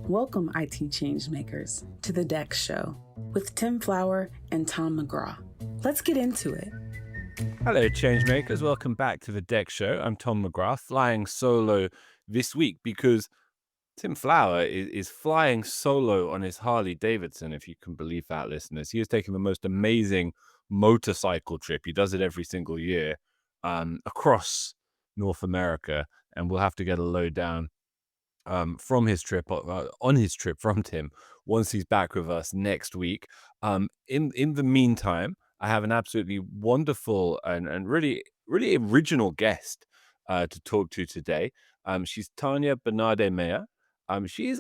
Welcome, IT changemakers, to the Dex Show with Tim Flower and Tom McGraw. Let's get into it. Hello, changemakers. Welcome back to the Dex Show. I'm Tom McGrath, flying solo this week because Tim Flower is flying solo on his Harley Davidson, if you can believe that, listeners. He is taking the most amazing motorcycle trip. He does it every single year across North America, and we'll have to get a lowdown from his trip on his trip from Tim once he's back with us next week. In the meantime, I have an absolutely wonderful and really original guest to talk to today. She's Tania Benade-Meyer. She's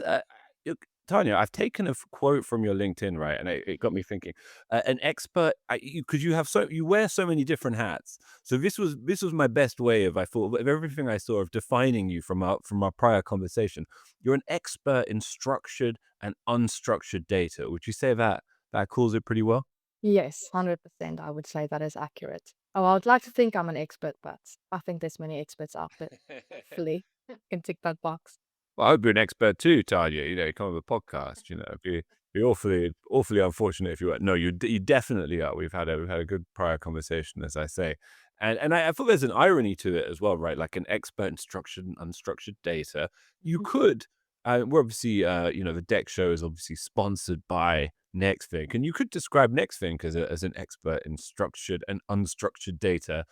Tanya, I've taken a quote from your LinkedIn, right, and it got me thinking. An expert, because you wear so many different hats. So this was my best way of, I thought, of everything I saw of defining you from our prior conversation. You're an expert in structured and unstructured data. Would you say that calls it pretty well? Yes, 100%. I would say that is accurate. Oh, I would like to think I'm an expert, but I think there's many experts out there. Hopefully, can tick that box. Well, I hope you're an expert too, Tanya. You come on the podcast. It'd be awfully unfortunate if you weren't. No, you definitely are. We've had a good prior conversation, as I say, and I thought there's an irony to it as well, right? Like an expert in structured and unstructured data. You Mhm. could. We're obviously, the Deck Show is obviously sponsored by Nextthink, and you could describe Nextthink as an expert in structured and unstructured data,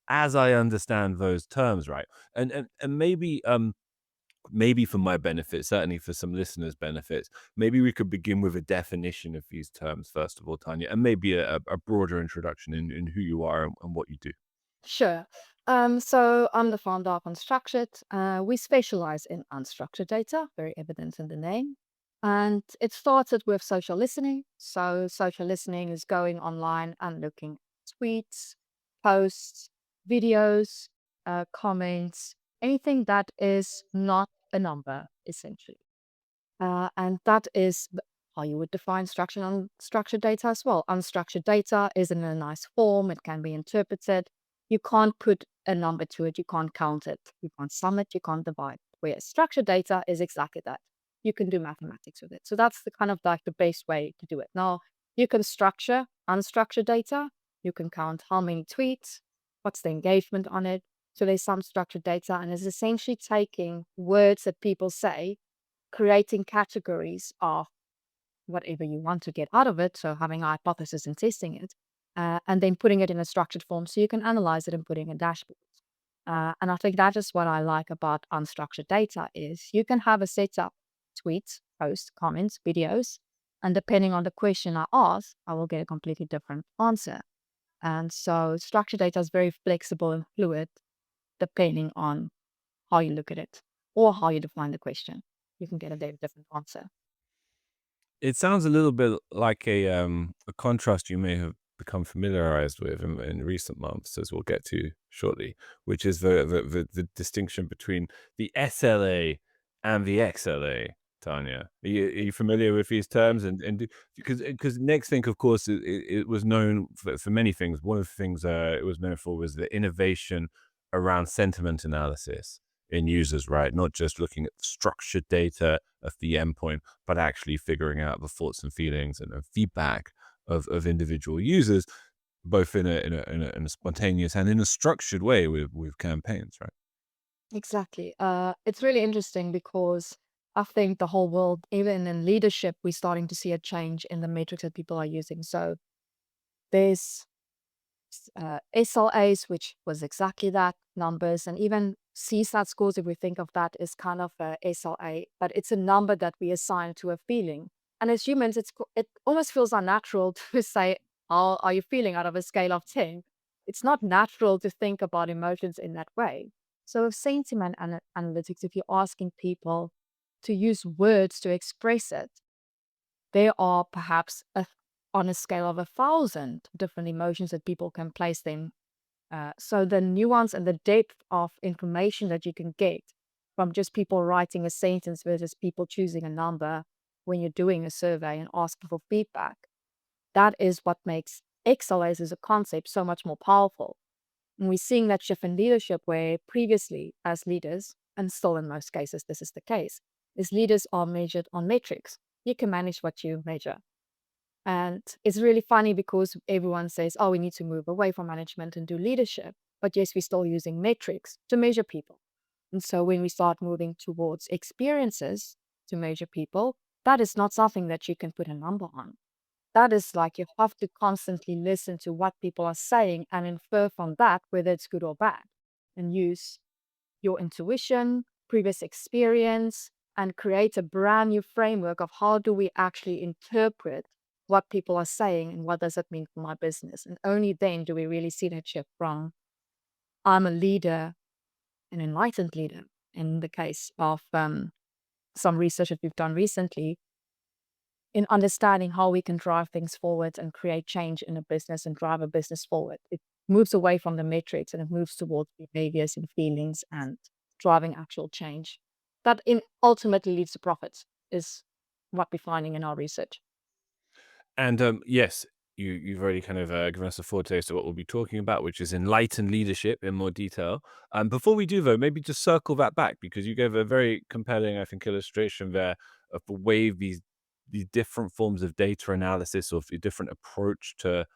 as I understand those terms, right? And maybe for my benefit, certainly for some listeners' benefits, maybe we could begin with a definition of these terms, first of all, Tanya, and maybe a broader introduction in who you are and what you do. Sure. So I'm the founder of Unstructured. We specialize in unstructured data, very evident in the name. And it started with social listening. So social listening is going online and looking at tweets, posts, videos, comments, anything that is not a number, essentially. And that is how you would define structured and unstructured data as well. Unstructured data is in a nice form, it can be interpreted. You can't put a number to it, you can't count it, you can't sum it, you can't divide. Whereas structured data is exactly that. You can do mathematics with it. So that's the kind of like the base way to do it. Now, you can structure unstructured data, you can count how many tweets, what's the engagement on it. So there's some structured data, and it's essentially taking words that people say, creating categories of whatever you want to get out of it. So having a hypothesis and testing it, and then putting it in a structured form so you can analyze it and put it in a dashboard. And I think that is what I like about unstructured data is you can have a setup, tweets, posts, comments, videos, and depending on the question I ask, I will get a completely different answer. And so structured data is very flexible and fluid depending on how you look at it or how you define the question. You can get a very different answer. It sounds a little bit like a contrast you may have become familiarized with in recent months, as we'll get to shortly, which is the distinction between the SLA and the XLA. Tanya, are you familiar with these terms? Because Nextthink, of course, it was known for many things. One of the things it was known for was the innovation around sentiment analysis in users, right? Not just looking at the structured data of the endpoint, but actually figuring out the thoughts and feelings and feedback of individual users, both in a spontaneous and in a structured way with campaigns, right? Exactly. It's really interesting because I think the whole world, even in leadership, we're starting to see a change in the metrics that people are using. So there's SLAs, which was exactly that, numbers, and even CSAT scores, if we think of that, is kind of a SLA, but it's a number that we assign to a feeling. And as humans, it almost feels unnatural to say, how are you feeling out of a scale of 10? It's not natural to think about emotions in that way. So with sentiment analytics, if you're asking people to use words to express it, there are perhaps on a scale of 1,000 different emotions that people can place them. So the nuance and the depth of information that you can get from just people writing a sentence versus people choosing a number when you're doing a survey and asking for feedback, that is what makes XLAs as a concept so much more powerful. And we're seeing that shift in leadership where previously, as leaders, and still in most cases, this is the case, is leaders are measured on metrics. You can manage what you measure. And it's really funny because everyone says, oh, we need to move away from management and do leadership. But yes, we're still using metrics to measure people. And so when we start moving towards experiences to measure people, that is not something that you can put a number on. That is like you have to constantly listen to what people are saying and infer from that whether it's good or bad, and use your intuition, previous experience, and create a brand new framework of how do we actually interpret what people are saying and what does it mean for my business. And only then do we really see that shift from I'm a leader, an enlightened leader. In the case of some research that we've done recently, in understanding how we can drive things forward and create change in a business and drive a business forward. It moves away from the metrics and it moves towards behaviors and feelings and driving actual change. That ultimately leads to profits, is what we're finding in our research. And yes, you've already kind of given us a foretaste of what we'll be talking about, which is enlightened leadership in more detail. Before we do, though, maybe just circle that back, because you gave a very compelling, I think, illustration there of the way these different forms of data analysis, or the different approach to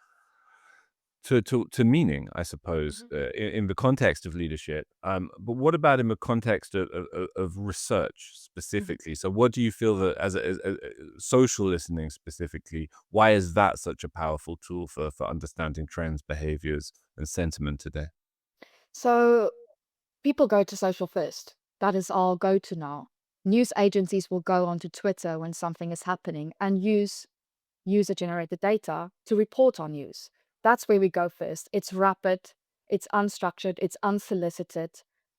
meaning, I suppose, in the context of leadership. But what about in the context of research specifically? So, what do you feel that as social listening specifically, why is that such a powerful tool for understanding trends, behaviors, and sentiment today? So people go to social first. That is our go-to now. News agencies will go onto Twitter when something is happening and use user-generated data to report on news. That's where we go first. It's rapid, it's unstructured, it's unsolicited,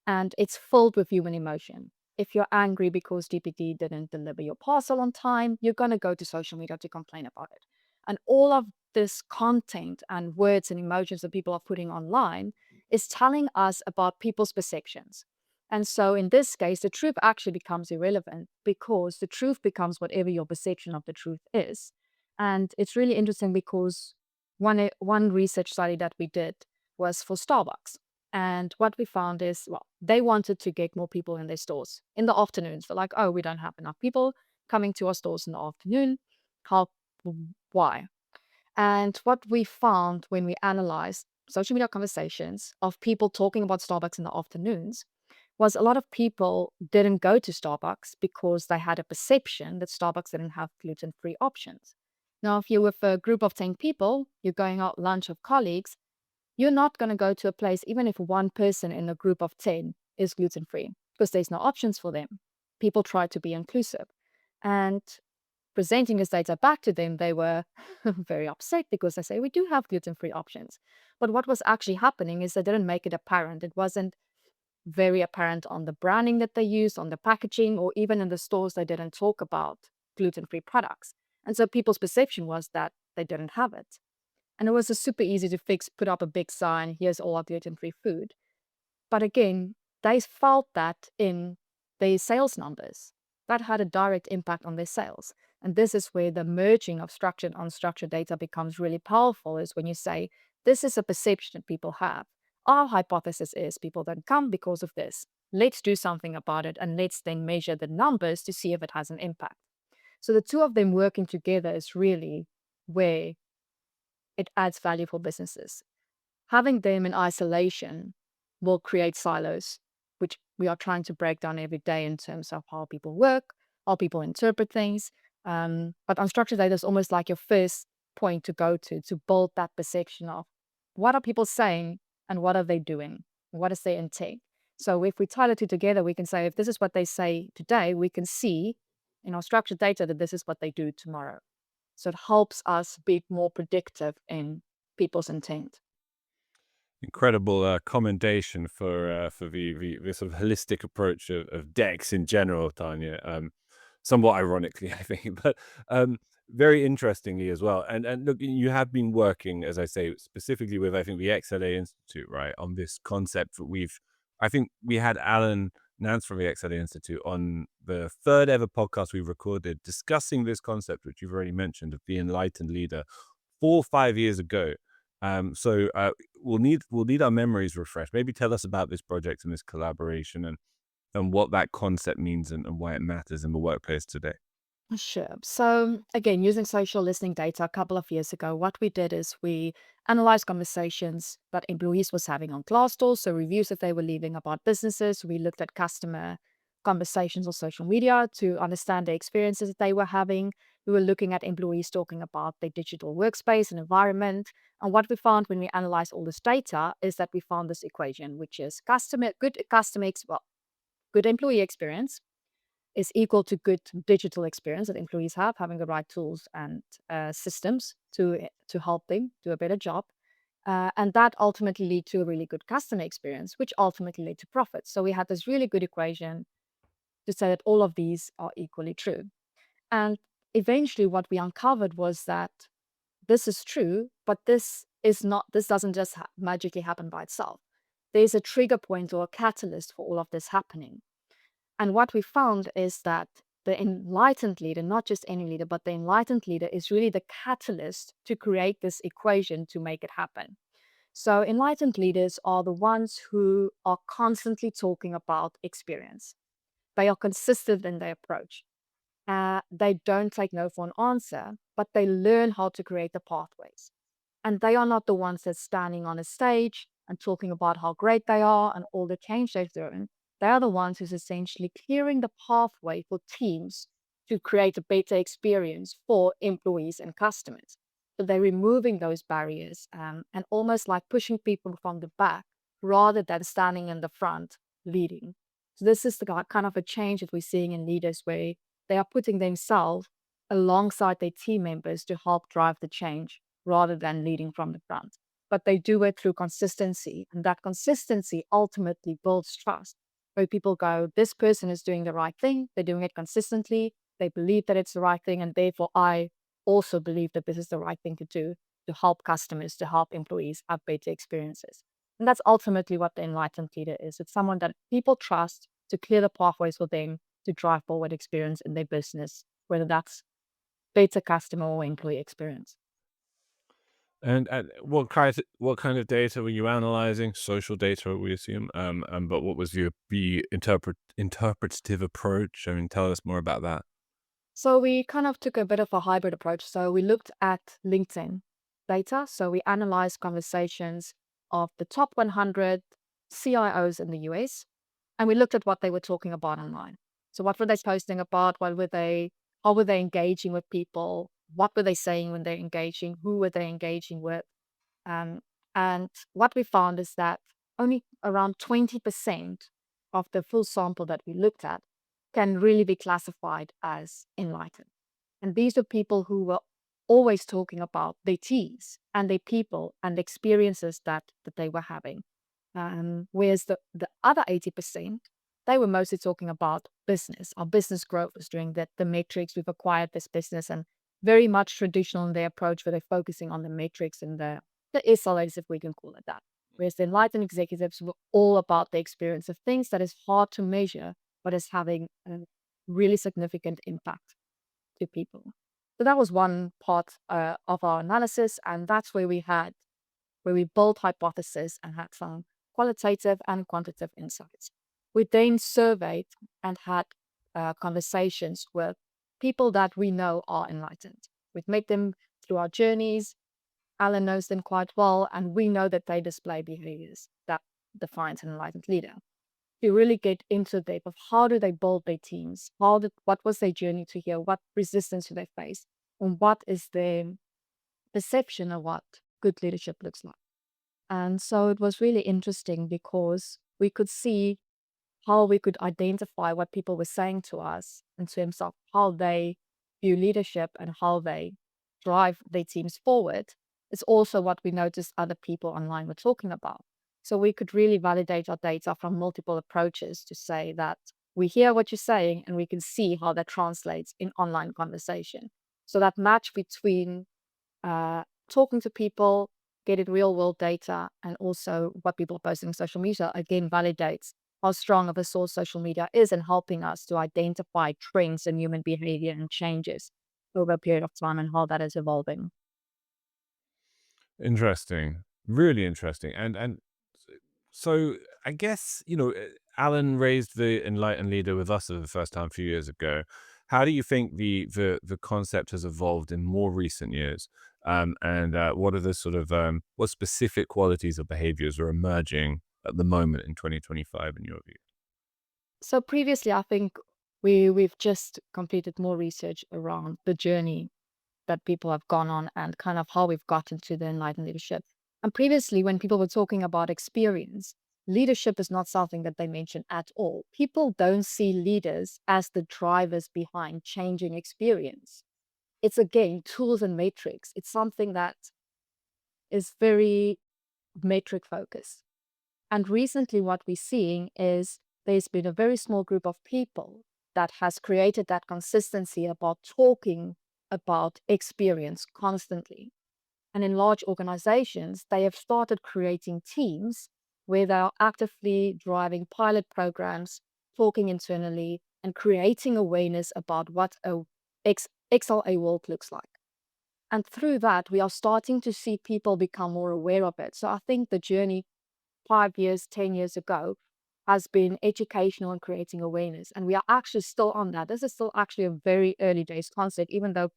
and it's filled with human emotion. If you're angry because DPD didn't deliver your parcel on time, you're going to go to social media to complain about it. And all of this content and words and emotions that people are putting online is telling us about people's perceptions. And so in this case, the truth actually becomes irrelevant because the truth becomes whatever your perception of the truth is. And it's really interesting because one research study that we did was for Starbucks. And what we found is, well, they wanted to get more people in their stores in the afternoons. They're like, oh, we don't have enough people coming to our stores in the afternoon. How, why? And what we found when we analyzed social media conversations of people talking about Starbucks in the afternoons was a lot of people didn't go to Starbucks because they had a perception that Starbucks didn't have gluten-free options. Now, if you're with a group of 10 people, you're going out lunch with colleagues, you're not going to go to a place, even if one person in a group of 10 is gluten-free, because there's no options for them. People try to be inclusive. And presenting this data back to them, they were very upset because they say, we do have gluten-free options. But what was actually happening is they didn't make it apparent. It wasn't very apparent on the branding that they used, on the packaging, or even in the stores, they didn't talk about gluten-free products. And so people's perception was that they didn't have it. And it was a super easy to fix, put up a big sign, here's all our gluten-free food. But again, they felt that in their sales numbers. That had a direct impact on their sales. And this is where the merging of structured and unstructured data becomes really powerful, is when you say, this is a perception that people have. Our hypothesis is people don't come because of this. Let's do something about it, and let's then measure the numbers to see if it has an impact. So the two of them working together is really where it adds value for businesses. Having them in isolation will create silos, which we are trying to break down every day in terms of how people work, how people interpret things. But unstructured data is almost like your first point to go to build that perception of what are people saying and what are they doing? What is their intent? So if we tie the two together, we can say, if this is what they say today, we can see in our structured data that this is what they do tomorrow. So it helps us be more predictive in people's intent. Incredible commendation for the sort of holistic approach of DEX in general, Tanya. Somewhat ironically, I think, but very interestingly as well. And look, you have been working, as I say, specifically with, I think, the XLA Institute, right, on this concept that I think we had Alan Nance from the XLA Institute on the third ever podcast we recorded discussing this concept, which you've already mentioned, of the enlightened leader 4 or 5 years ago. So we'll need our memories refreshed. Maybe tell us about this project and this collaboration, and and what that concept means and why it matters in the workplace today? Sure. So again, using social listening data a couple of years ago, what we did is we analyzed conversations that employees was having on Glassdoor, so reviews that they were leaving about businesses. We looked at customer conversations on social media to understand the experiences that they were having. We were looking at employees talking about their digital workspace and environment. And what we found when we analyzed all this data is that we found this equation, which is good employee experience is equal to good digital experience that employees have, having the right tools and systems to help them do a better job. And that ultimately lead to a really good customer experience, which ultimately lead to profits. So we had this really good equation to say that all of these are equally true. And eventually what we uncovered was that this is true, but this doesn't just magically happen by itself. There's a trigger point or a catalyst for all of this happening. And what we found is that the enlightened leader, not just any leader, but the enlightened leader is really the catalyst to create this equation to make it happen. So, enlightened leaders are the ones who are constantly talking about experience. They are consistent in their approach. They don't take no for an answer, but they learn how to create the pathways. And they are not the ones that's standing on a stage and talking about how great they are and all the change they've done. They are the ones who's essentially clearing the pathway for teams to create a better experience for employees and customers. So they're removing those barriers and almost like pushing people from the back rather than standing in the front leading. So this is the kind of a change that we're seeing in leaders where they are putting themselves alongside their team members to help drive the change rather than leading from the front. But they do it through consistency. And that consistency ultimately builds trust, where people go, this person is doing the right thing. They're doing it consistently. They believe that it's the right thing. And therefore, I also believe that this is the right thing to do to help customers, to help employees have better experiences. And that's ultimately what the enlightened leader is. It's someone that people trust to clear the pathways for them to drive forward experience in their business, whether that's better customer or employee experience. And what kind of data were you analyzing? Social data, we assume. But what was the interpretative approach? I mean, tell us more about that. So we kind of took a bit of a hybrid approach. So we looked at LinkedIn data. So we analyzed conversations of the top 100 CIOs in the US, and we looked at what they were talking about online. So what were they posting about? How were they engaging with people? What were they saying when they're engaging? Who were they engaging with? Um, and what we found is that only around 20% of the full sample that we looked at can really be classified as enlightened. And these are people who were always talking about their teams and their people and the experiences that they were having. Whereas the other 80%, they were mostly talking about business. Our business growth was doing that, the metrics, we've acquired this business, and very much traditional in their approach where they're focusing on the metrics and the SLAs, if we can call it that. Whereas the enlightened executives were all about the experience of things that is hard to measure, but is having a really significant impact to people. So that was one part of our analysis, and that's where we built hypotheses and had some qualitative and quantitative insights. We then surveyed and had conversations with people that we know are enlightened. We've met them through our journeys. Alan knows them quite well, and we know that they display behaviors that defines an enlightened leader. To really get into the depth of how do they build their teams, what was their journey to here, what resistance do they face, and what is their perception of what good leadership looks like. And so it was really interesting because we could see how we could identify what people were saying to us in terms of how they view leadership and how they drive their teams forward. It's also what we noticed other people online were talking about. So we could really validate our data from multiple approaches to say that we hear what you're saying and we can see how that translates in online conversation. So that match between talking to people, getting real world data, and also what people are posting on social media again validates how strong of a source social media is in helping us to identify trends in human behavior and changes over a period of time and how that is evolving. Interesting, really interesting. And so I guess Alan raised the enlightened leader with us for the first time a few years ago. How do you think the concept has evolved in more recent years? And what are the sort of what specific qualities or behaviors are emerging at the moment in 2025 in your view? So previously, I think we've just completed more research around the journey that people have gone on and kind of how we've gotten to the enlightened leadership. And previously, when people were talking about experience, leadership is not something that they mention at all. People don't see leaders as the drivers behind changing experience. It's again tools and metrics. It's something that is very metric focused. And recently, what we're seeing is there's been a very small group of people that has created that consistency about talking about experience constantly. And in large organizations, they have started creating teams where they are actively driving pilot programs, talking internally, and creating awareness about what a XLA world looks like. And through that, we are starting to see people become more aware of it. So I think the journey 5 years, 10 years ago has been educational and creating awareness. And we are actually still on that. This is still actually a very early days concept, even though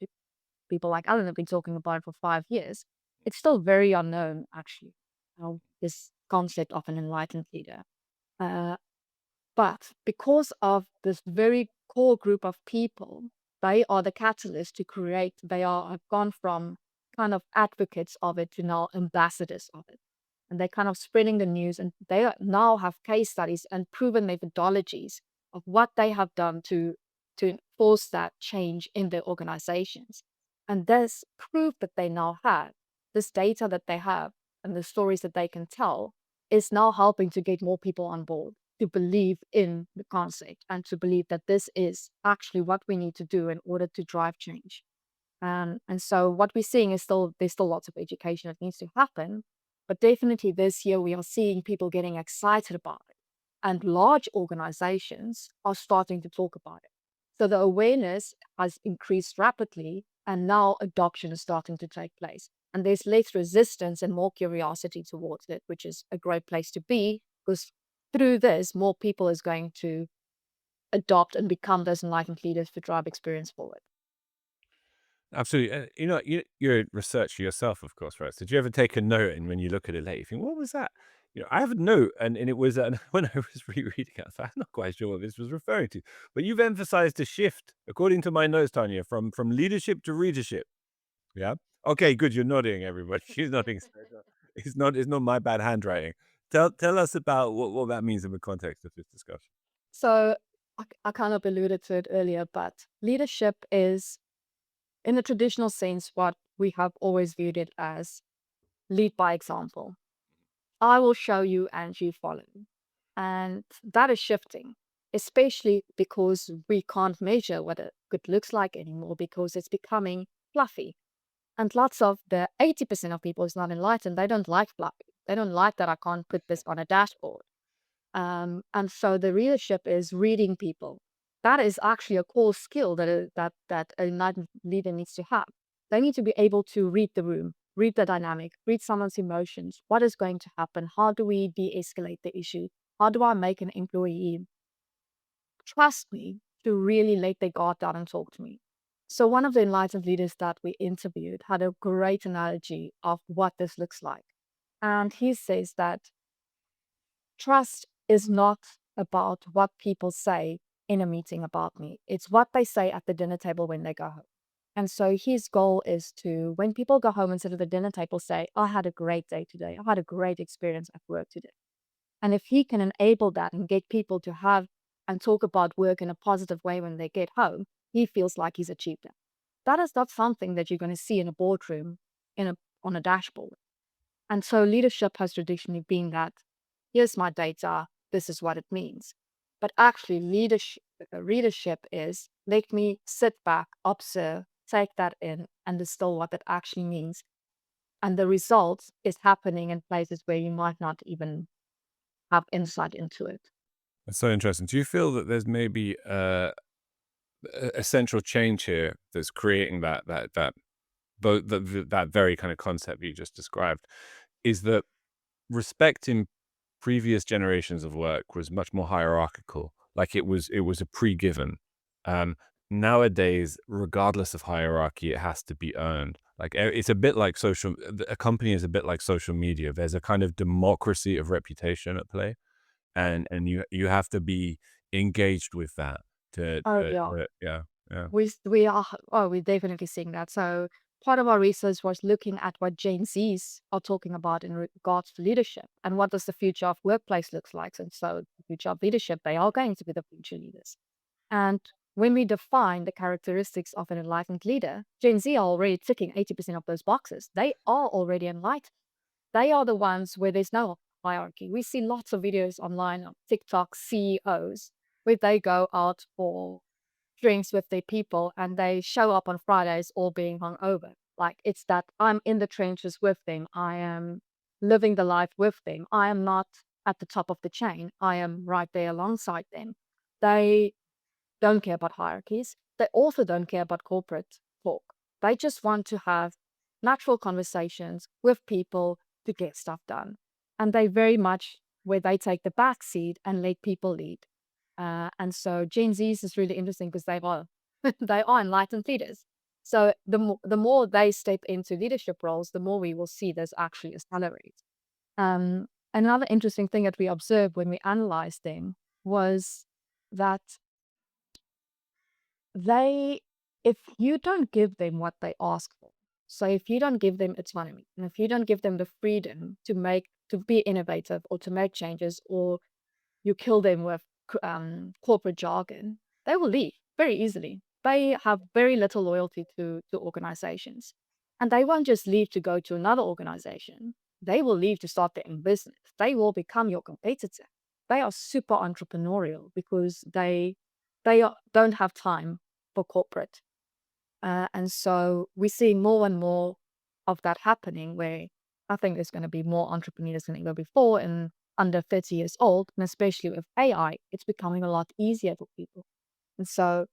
people like Alan have been talking about it for 5 years. It's still very unknown, actually, this concept of an enlightened leader. Uh, but because of this very core group of people, they are the catalyst to create, have gone from kind of advocates of it to now ambassadors of it. And they're kind of spreading the news, and now have case studies and proven methodologies of what they have done to enforce that change in their organizations. And this proof that they now have, this data that they have, and the stories that they can tell is now helping to get more people on board to believe in the concept and to believe that this is actually what we need to do in order to drive change. And so what we're seeing is there's still lots of education that needs to happen, but definitely this year we are seeing people getting excited about it, and large organizations are starting to talk about it. So the awareness has increased rapidly, and now adoption is starting to take place. And there's less resistance and more curiosity towards it, which is a great place to be, because through this, more people is going to adopt and become those enlightened leaders to drive experience forward. Absolutely. You're a researcher yourself, of course, right? So did you ever take a note and when you look at it later, you think, what was that? I have a note and it was when I was rereading it, I thought, I'm not quite sure what this was referring to. But you've emphasized a shift, according to my notes, Tanya, from leadership to readership. Yeah. Okay, good. You're nodding, everybody. She's nodding. It's not my bad handwriting. Tell us about what that means in the context of this discussion. So I kind of alluded to it earlier, but leadership is, in the traditional sense, what we have always viewed it as lead by example. I will show you and you follow. And that is shifting, especially because we can't measure what a good looks like anymore because it's becoming fluffy. And lots of the 80% of people is not enlightened. They don't like fluffy. They don't like that I can't put this on a dashboard. And so the leadership is reading people. That is actually a core skill that a enlightened leader needs to have. They need to be able to read the room, read the dynamic, read someone's emotions. What is going to happen? How do we de-escalate the issue? How do I make an employee trust me to really let their guard down and talk to me? So one of the enlightened leaders that we interviewed had a great analogy of what this looks like. And he says that trust is not about what people say in a meeting about me. It's what they say at the dinner table when they go home. And so his goal is to, when people go home and sit at the dinner table, say, I had a great day today. I had a great experience at work today. And if he can enable that and get people to have and talk about work in a positive way when they get home, he feels like he's achieved it. That is not something that you're going to see in a boardroom on a dashboard. And so leadership has traditionally been that, here's my data, this is what it means. But actually leadership is, let me sit back, observe, take that in, and distill what it actually means. And the result is happening in places where you might not even have insight into it. That's so interesting. Do you feel that there's maybe a central change here that's creating that very kind of concept you just described? Is that respecting previous generations of work was much more hierarchical. Like it was a pre-given. Um, Nowadays, regardless of hierarchy, it has to be earned. Like it's a bit like a company is a bit like social media. There's a kind of democracy of reputation at play, and you have to be engaged with that Oh yeah. yeah, yeah. We are, oh, we're definitely seeing that. So part of our research was looking at what Gen Zs are talking about in regards to leadership and what does the future of workplace looks like. And so the future of leadership, they are going to be the future leaders. And when we define the characteristics of an enlightened leader, Gen Z are already ticking 80% of those boxes. They are already enlightened. They are the ones where there's no hierarchy. We see lots of videos online of TikTok CEOs where they go out for drinks with their people and they show up on Fridays all being hungover. Like it's that I'm in the trenches with them. I am living the life with them. I am not at the top of the chain. I am right there alongside them. They don't care about hierarchies. They also don't care about corporate talk. They just want to have natural conversations with people to get stuff done. And they very much where they take the back seat and let people lead. And so Gen Zs is really interesting because they are they are enlightened leaders. So the more they step into leadership roles, the more we will see this actually accelerate. Um, Another interesting thing that we observed when we analyzed them was that they if you don't give them what they ask for, so if you don't give them autonomy and if you don't give them the freedom to be innovative or to make changes, or you kill them with corporate jargon, they will leave very easily. They have very little loyalty to organizations, and they won't just leave to go to another organization. They will leave to start their own business. They will become your competitor. They are super entrepreneurial because don't have time for corporate. And so we're seeing more and more of that happening where I think there's going to be more entrepreneurs than ever before and under 30 years old. And especially with AI, it's becoming a lot easier for people. And so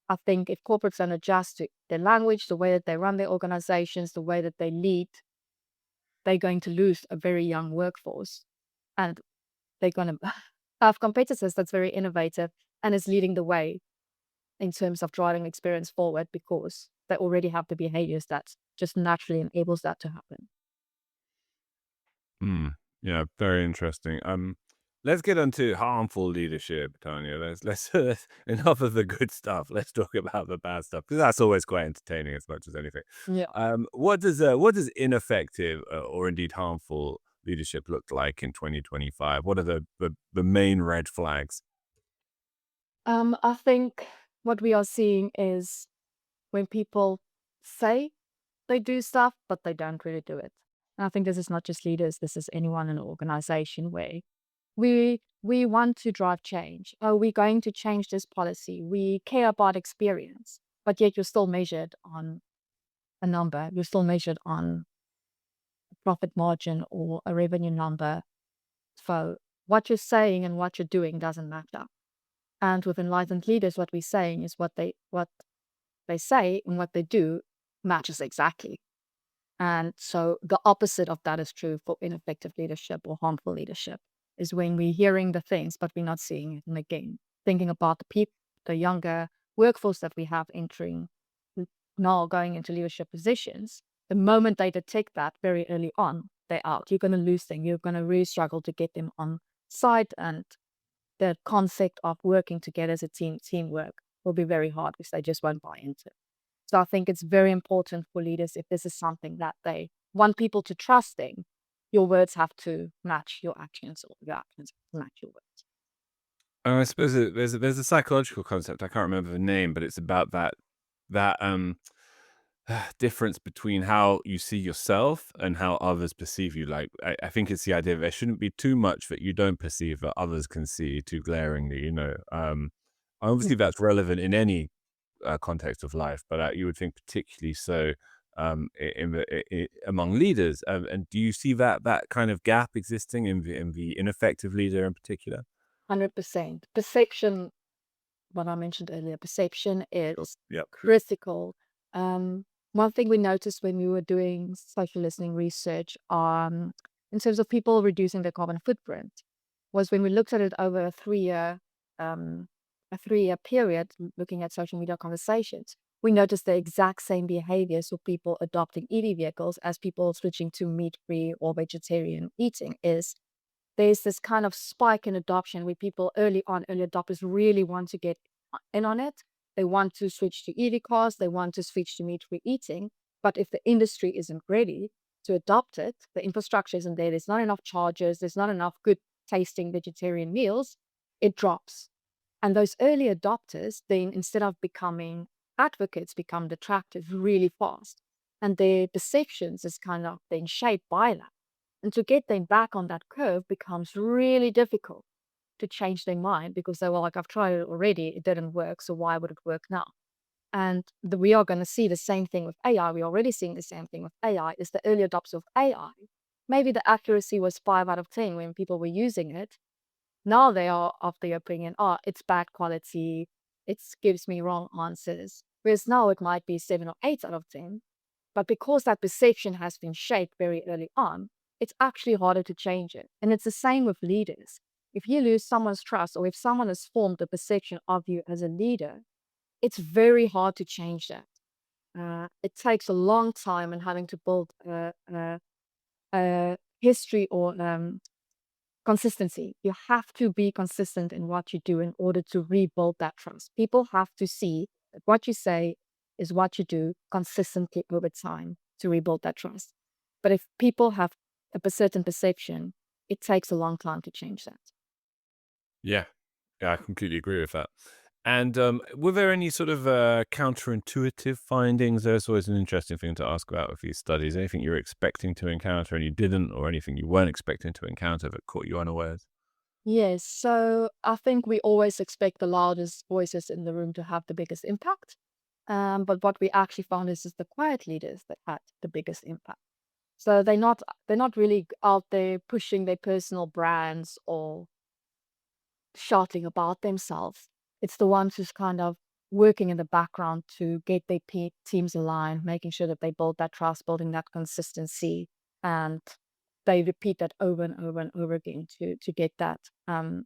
I think if corporates don't adjust to their language, the way that they run their organizations, the way that they lead, they're going to lose a very young workforce. And they're going to have competitors that's very innovative and is leading the way in terms of driving experience forward because they already have the behaviors that just naturally enables that to happen. Hmm. Yeah, very interesting. Let's get onto harmful leadership, Tanya. Let's enough of the good stuff. Let's talk about the bad stuff because that's always quite entertaining as much as anything. Yeah. What does ineffective or indeed harmful leadership look like in 2025? What are the main red flags? I think what we are seeing is when people say they do stuff, but they don't really do it. And I think this is not just leaders, this is anyone in an organization where we want to drive change. Oh, we're going to change this policy. We care about experience, but yet you're still measured on a number. You're still measured on a profit margin or a revenue number. So what you're saying and what you're doing doesn't match up. And with enlightened leaders, what we're saying is what they say and what they do matches exactly. And so the opposite of that is true for ineffective leadership or harmful leadership, is when we're hearing the things, but we're not seeing it. And again, thinking about the people, the younger workforce that we have entering now going into leadership positions, the moment they detect that very early on, they're out. You're going to lose them. You're going to really struggle to get them on side. And the concept of working together as a teamwork will be very hard because they just won't buy into it. So I think it's very important for leaders, if this is something that they want people to trust in, your words have to match your actions or your actions have to match your words. I suppose there's a psychological concept. I can't remember the name, but it's about that difference between how you see yourself and how others perceive you. Like I think it's the idea that there shouldn't be too much that you don't perceive that others can see too glaringly. Obviously that's relevant in any context of life, but you would think particularly so among leaders. And do you see that kind of gap existing in the ineffective leader in particular? 100%. Perception, what I mentioned earlier, perception is Yep. critical. One thing we noticed when we were doing social listening research in terms of people reducing their carbon footprint, was when we looked at it over a 3-year period, looking at social media conversations, we noticed the exact same behaviors of people adopting EV vehicles as people switching to meat-free or vegetarian eating. Is there's this kind of spike in adoption where people early adopters really want to get in on it. They want to switch to EV cars, they want to switch to meat-free eating. But if the industry isn't ready to adopt it, the infrastructure isn't there, there's not enough chargers, there's not enough good tasting vegetarian meals, it drops. And those early adopters then, instead of becoming advocates, become detractors really fast. And their perceptions is kind of being shaped by that. And to get them back on that curve becomes really difficult to change their mind, because they were like, I've tried it already, it didn't work, so why would it work now? And we are going to see the same thing with AI. We're already seeing the same thing with AI. Is the early adopters of AI, maybe the accuracy was 5 out of 10 when people were using it. Now they are of the opinion, oh, it's bad quality, it gives me wrong answers. Whereas now it might be 7 or 8 out of 10. But because that perception has been shaped very early on, it's actually harder to change it. And it's the same with leaders. If you lose someone's trust, or if someone has formed a perception of you as a leader, it's very hard to change that. It takes a long time and having to build a history or consistency. You have to be consistent in what you do in order to rebuild that trust. People have to see that what you say is what you do consistently over time to rebuild that trust. But if people have a certain perception, it takes a long time to change that. Yeah, yeah, I completely agree with that. And were there any sort of counterintuitive findings? That's always an interesting thing to ask about with these studies. Anything you were expecting to encounter and you didn't, or anything you weren't expecting to encounter that caught you unawares? Yes, so I think we always expect the loudest voices in the room to have the biggest impact. But what we actually found is the quiet leaders that had the biggest impact. So they're not really out there pushing their personal brands or shouting about themselves. It's the ones who's kind of working in the background to get their teams aligned, making sure that they build that trust, building that consistency, and they repeat that over and over and over again to get that. And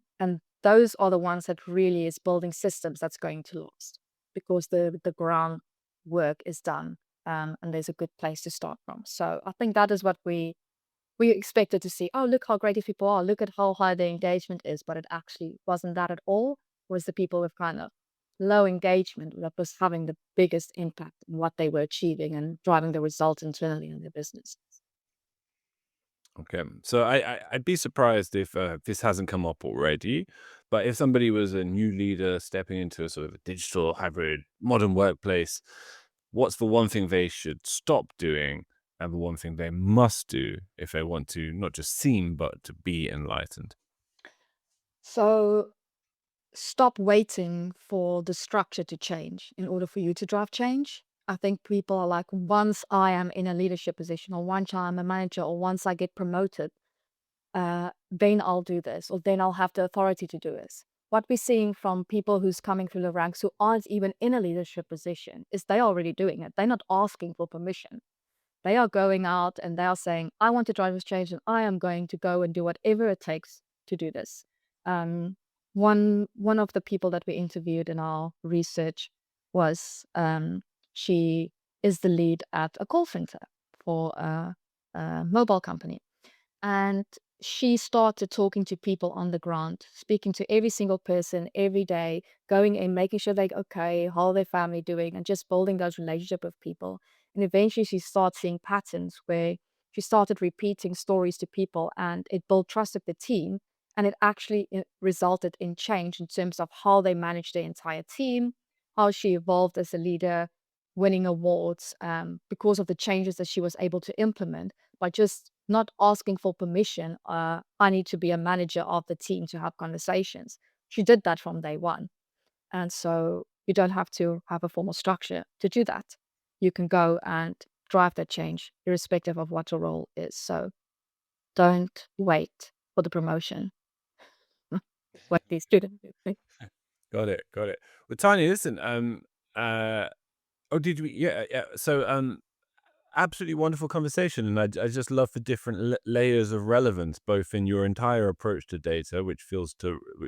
those are the ones that really is building systems that's going to last, because the ground work is done, and there's a good place to start from. So I think that is what we expected to see, oh, look how great these people are, look at how high their engagement is, but it actually wasn't that at all. It was the people with kind of low engagement that was having the biggest impact on what they were achieving and driving the results internally in their business. Okay, so I'd be surprised if this hasn't come up already, but if somebody was a new leader stepping into a sort of a digital hybrid modern workplace, what's the one thing they should stop doing and the one thing they must do if they want to not just seem but to be enlightened? So stop waiting for the structure to change in order for you to drive change. I think people are like, once I am in a leadership position, or once I'm a manager, or once I get promoted, then I'll do this, or then I'll have the authority to do this. What we're seeing from people who's coming through the ranks who aren't even in a leadership position is they're already doing it. They're not asking for permission. They are going out and they are saying, I want to drive this change and I am going to go and do whatever it takes to do this. Um, one of the people that we interviewed in our research was, she is the lead at a call center for a mobile company. And she started talking to people on the ground, speaking to every single person every day, going and making sure they're okay, how their family doing, and just building those relationships with people. And eventually she started seeing patterns where she started repeating stories to people, and it built trust with the team. And it actually resulted in change in terms of how they managed their entire team, how she evolved as a leader, winning awards, because of the changes that she was able to implement by just not asking for permission. I need to be a manager of the team to have conversations. She did that from day one. And so you don't have to have a formal structure to do that. You can go and drive that change irrespective of what your role is. So don't wait for the promotion. What these students do. Got it, got it. Well, Tanya, listen, oh, did we? Yeah, yeah. So, absolutely wonderful conversation, and I just love the different layers of relevance, both in your entire approach to data, which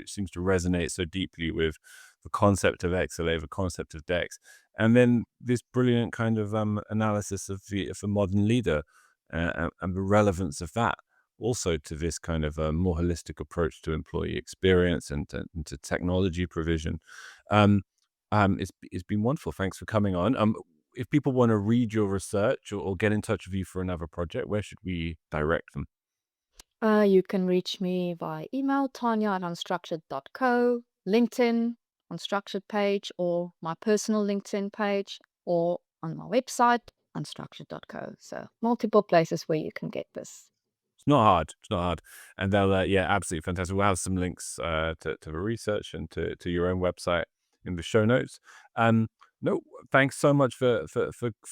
seems to resonate so deeply with the concept of XLA, the concept of DEX, and then this brilliant kind of analysis of the modern leader and the relevance of that also to this kind of more holistic approach to employee experience and to technology provision. It's been wonderful. Thanks for coming on. If people want to read your research or get in touch with you for another project, where should we direct them? You can reach me via email, tanya@unstructured.co, LinkedIn, Unstructured page, or my personal LinkedIn page, or on my website, unstructured.co. So multiple places where you can get this. It's not hard. It's not hard. And they'll, yeah, absolutely fantastic. We'll have some links to the research and to your own website in the show notes. No, thanks so much for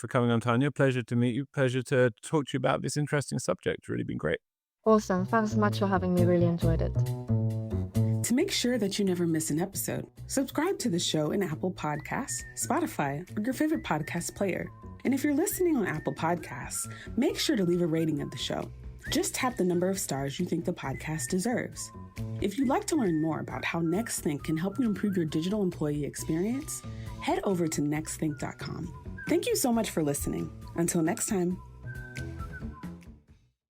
coming on, Tanya. Pleasure to meet you. Pleasure to talk to you about this interesting subject. Really been great. Awesome. Thanks so much for having me. Really enjoyed it. To make sure that you never miss an episode, subscribe to the show in Apple Podcasts, Spotify, or your favorite podcast player. And if you're listening on Apple Podcasts, make sure to leave a rating of the show. Just tap the number of stars you think the podcast deserves. If you'd like to learn more about how NextThink can help you improve your digital employee experience, head over to nextthink.com. Thank you so much for listening. Until next time.